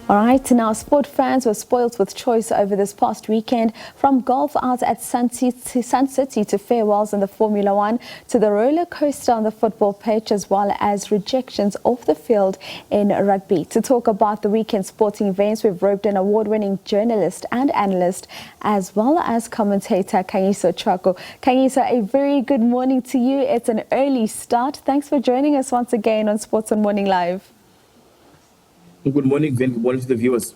All right, now sport fans were spoilt with choice over this past weekend, from golf out at Sun City to farewells in the Formula One to the roller coaster on the football pitch, as well as rejections off the field in rugby. To talk about the weekend sporting events, we've roped in award-winning journalist and analyst, as well as commentator Khanyiso Tshwaku. Khanyiso, a very good morning to you. It's an early start. Thanks for joining us once again on Sports on Morning Live. Good morning, Vin. Good morning to the viewers.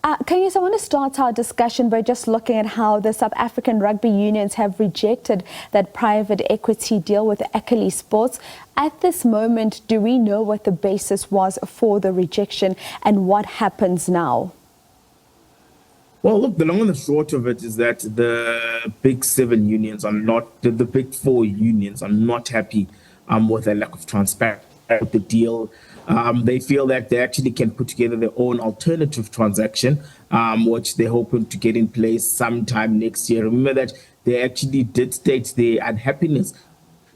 Khanyiso, I want to start our discussion by just looking at how the South African rugby unions have rejected that private equity deal with Ackley Sports. At this moment, do we know what the basis was for the rejection and what happens now? Well, look, the long and the short of it is that the big seven unions are not, the big four unions are not happy with a lack of transparency with the deal. They feel that they actually can put together their own alternative transaction, which they're hoping to get in place sometime next year. Remember that they actually did state their unhappiness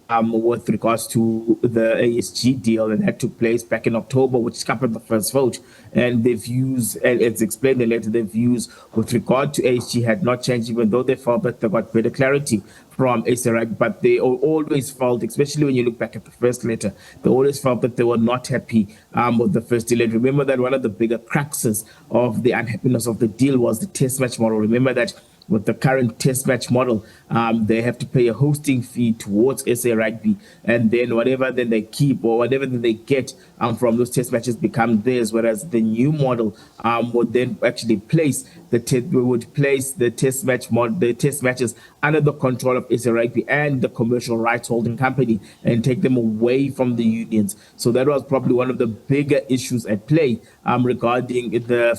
with regards to the ASG deal, and that took place back in October, which scuppered the first vote. And their views, and it's explained in the letter, their views with regard to ASG had not changed, even though they felt that they got better clarity from SA. But they always felt, especially when you look back at the first letter, they always felt that they were not happy with the first deal. And remember that one of the bigger cruxes of the unhappiness of the deal was the test match model. Remember that with the current test match model, they have to pay a hosting fee towards SA Rugby, and then whatever then they keep or whatever then they get from those test matches become theirs. Whereas the new model would then actually place the test matches under the control of SA Rugby and the commercial rights holding company, and take them away from the unions. So that was probably one of the bigger issues at play regarding the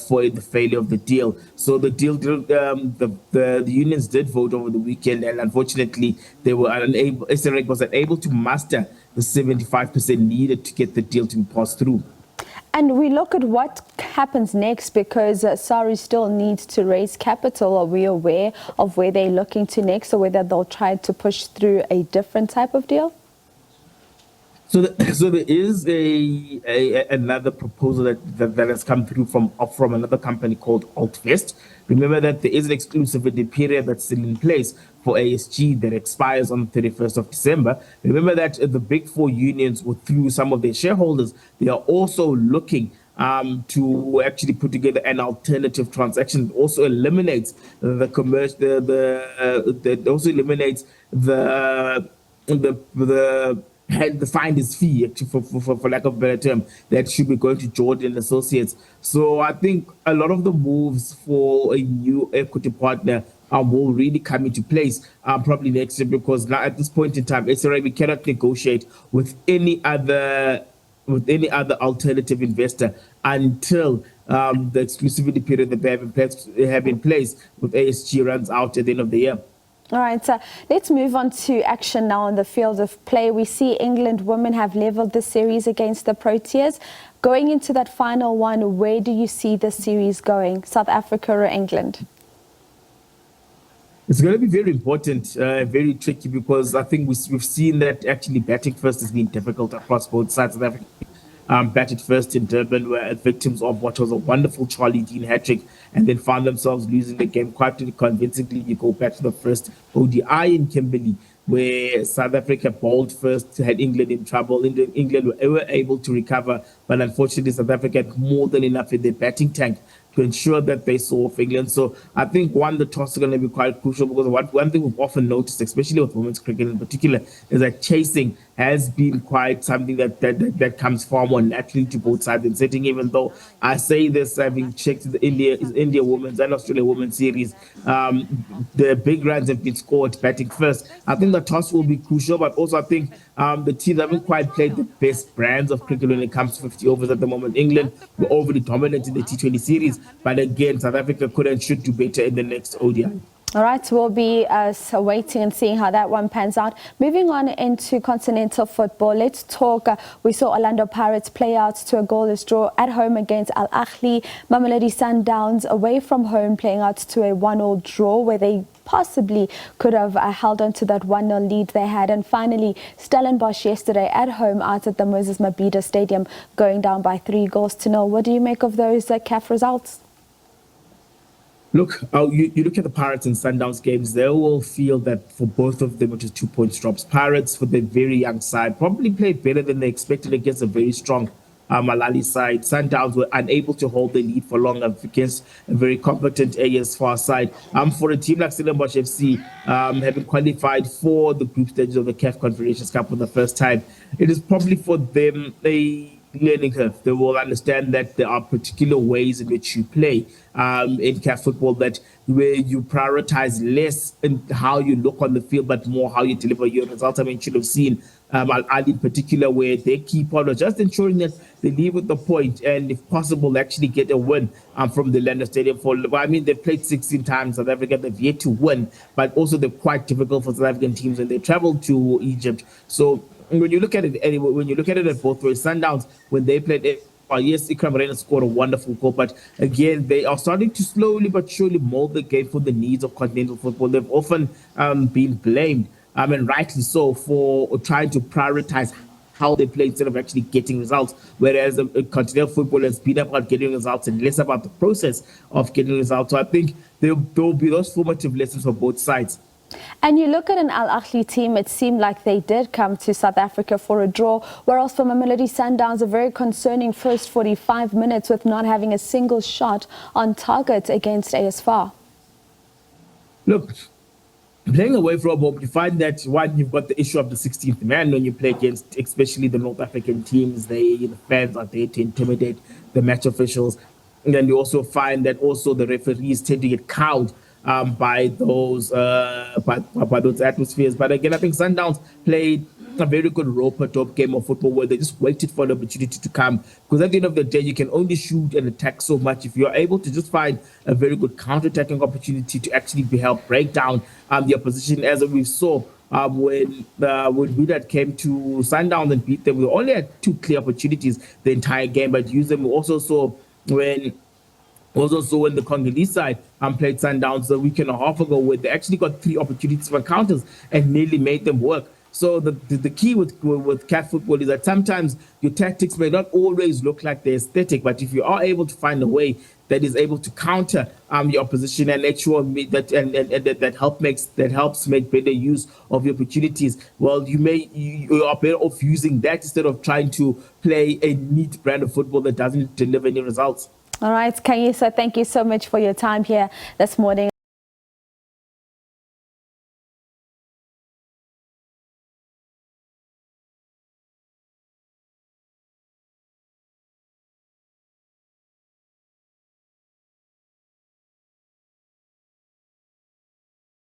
failure of the deal. So the deal, the unions did vote over the weekend, and unfortunately they were unable, SA Rugby was unable to muster the 75% needed to get the deal to be passed through. And we look at what happens next, because SARI still needs to raise capital. Are we aware of where they're looking to next, or whether they'll try to push through a different type of deal? So there is another proposal that has come through from another company called Altvest. Remember that there is an exclusivity period that's still in place for ASG that expires on the 31st of December. Remember that the big four unions, through some of their shareholders, they are also looking to actually put together an alternative transaction that also eliminates the commercial. That also eliminates the finder's fee, actually, for lack of a better term, that should be going to Jordan Associates. So I think a lot of the moves for a new equity partner will really come into place probably next year, because now at this point in time, we cannot negotiate with any other alternative investor until the exclusivity period that they have in place with ASG runs out at the end of the year. All right, let's move on to action now on the field of play. We see England women have levelled the series against the Proteas. Going into that final one, where do you see the series going, South Africa or England? It's going to be very important, very tricky, because I think we've seen that actually batting first has been difficult across both sides of Africa. Batted first in Durban, were victims of what was a wonderful Charlie Dean hat-trick, and then found themselves losing the game quite convincingly. You go back to the first ODI in Kimberley, where South Africa bowled first, had England in trouble. England were able to recover, but unfortunately South Africa had more than enough in their batting tank to ensure that they saw off England. So I think, the toss is going to be quite crucial, because one thing we've often noticed, especially with women's cricket in particular, is that chasing has been quite something that comes far more naturally to both sides in setting. Even though I say this, having checked the India women's and Australia women's series, the big runs have been scored batting first. I think the toss will be crucial, but also I think the teams haven't quite played the best brands of cricket when it comes to 50 overs at the moment. England were overly dominant in the T20 series, but again, South Africa could and should do better in the next ODI. All right, we'll be waiting and seeing how that one pans out. Moving on into continental football, let's talk. We saw Orlando Pirates play out to a goalless draw at home against Al Ahly. Mamelodi Sundowns away from home playing out to a 1-1 draw, where they possibly could have held on to that 1-0 lead they had. And finally, Stellenbosch yesterday at home out at the Moses Mabhida Stadium, going down by 3-0. What do you make of those CAF results? Look, you look at the Pirates and Sundowns games, they will feel that for both of them, it was 2 points drops. Pirates, for their very young side, probably played better than they expected against a very strong Malali side. Sundowns were unable to hold the lead for long against a very competent AS Far side. For a team like Stellenbosch FC, having qualified for the group stages of the CAF Confederations Cup for the first time, it is probably for them a learning curve. They will understand that there are particular ways in which you play in CAF football, that where you prioritize less in how you look on the field, but more how you deliver your results. I mean, you should have seen Al-Ali in particular, where their key part was just ensuring that they leave with the point and, if possible, actually get a win from the London Stadium. I mean, they've played 16 times. South Africa, they've yet to win, but also they're quite difficult for South African teams when they travel to Egypt. So when you look at it, at both ways, Sundowns, when they played, yes, Ikram Reina scored a wonderful goal, but again, they are starting to slowly but surely mold the game for the needs of continental football. They've often been blamed, and rightly so, for trying to prioritize how they play instead of actually getting results, whereas continental football has been about getting results and less about the process of getting results. So I think there will be those formative lessons for both sides. And you look at an Al Ahly team, it seemed like they did come to South Africa for a draw, whereas for Mamelodi Sundowns, a very concerning first 45 minutes with not having a single shot on target against AS FAR. Look, playing away from home, you find that, one, you've got the issue of the 16th man when you play against, especially the North African teams. The fans are there to intimidate the match officials. And then you also find that also the referees tend to get cowed by those atmospheres. But again, I think Sundowns played a very good rope-a-dope game of football where they just waited for an opportunity to come. Because at the end of the day, you can only shoot and attack so much. If you're able to just find a very good counter-attacking opportunity to actually help break down the opposition, as we saw when Wydad came to Sundowns and beat them, we only had 2 clear opportunities the entire game, but used them. We also saw when the Congolese side played Sundowns a week and a half ago, where they actually got 3 opportunities for counters and nearly made them work. So the key with CAF football is that sometimes your tactics may not always look like they're aesthetic, but if you are able to find a way that is able to counter your opposition and make sure that helps make better use of your opportunities, well, you are better off using that instead of trying to play a neat brand of football that doesn't deliver any results. All right, Khanyiso, thank you so much for your time here this morning.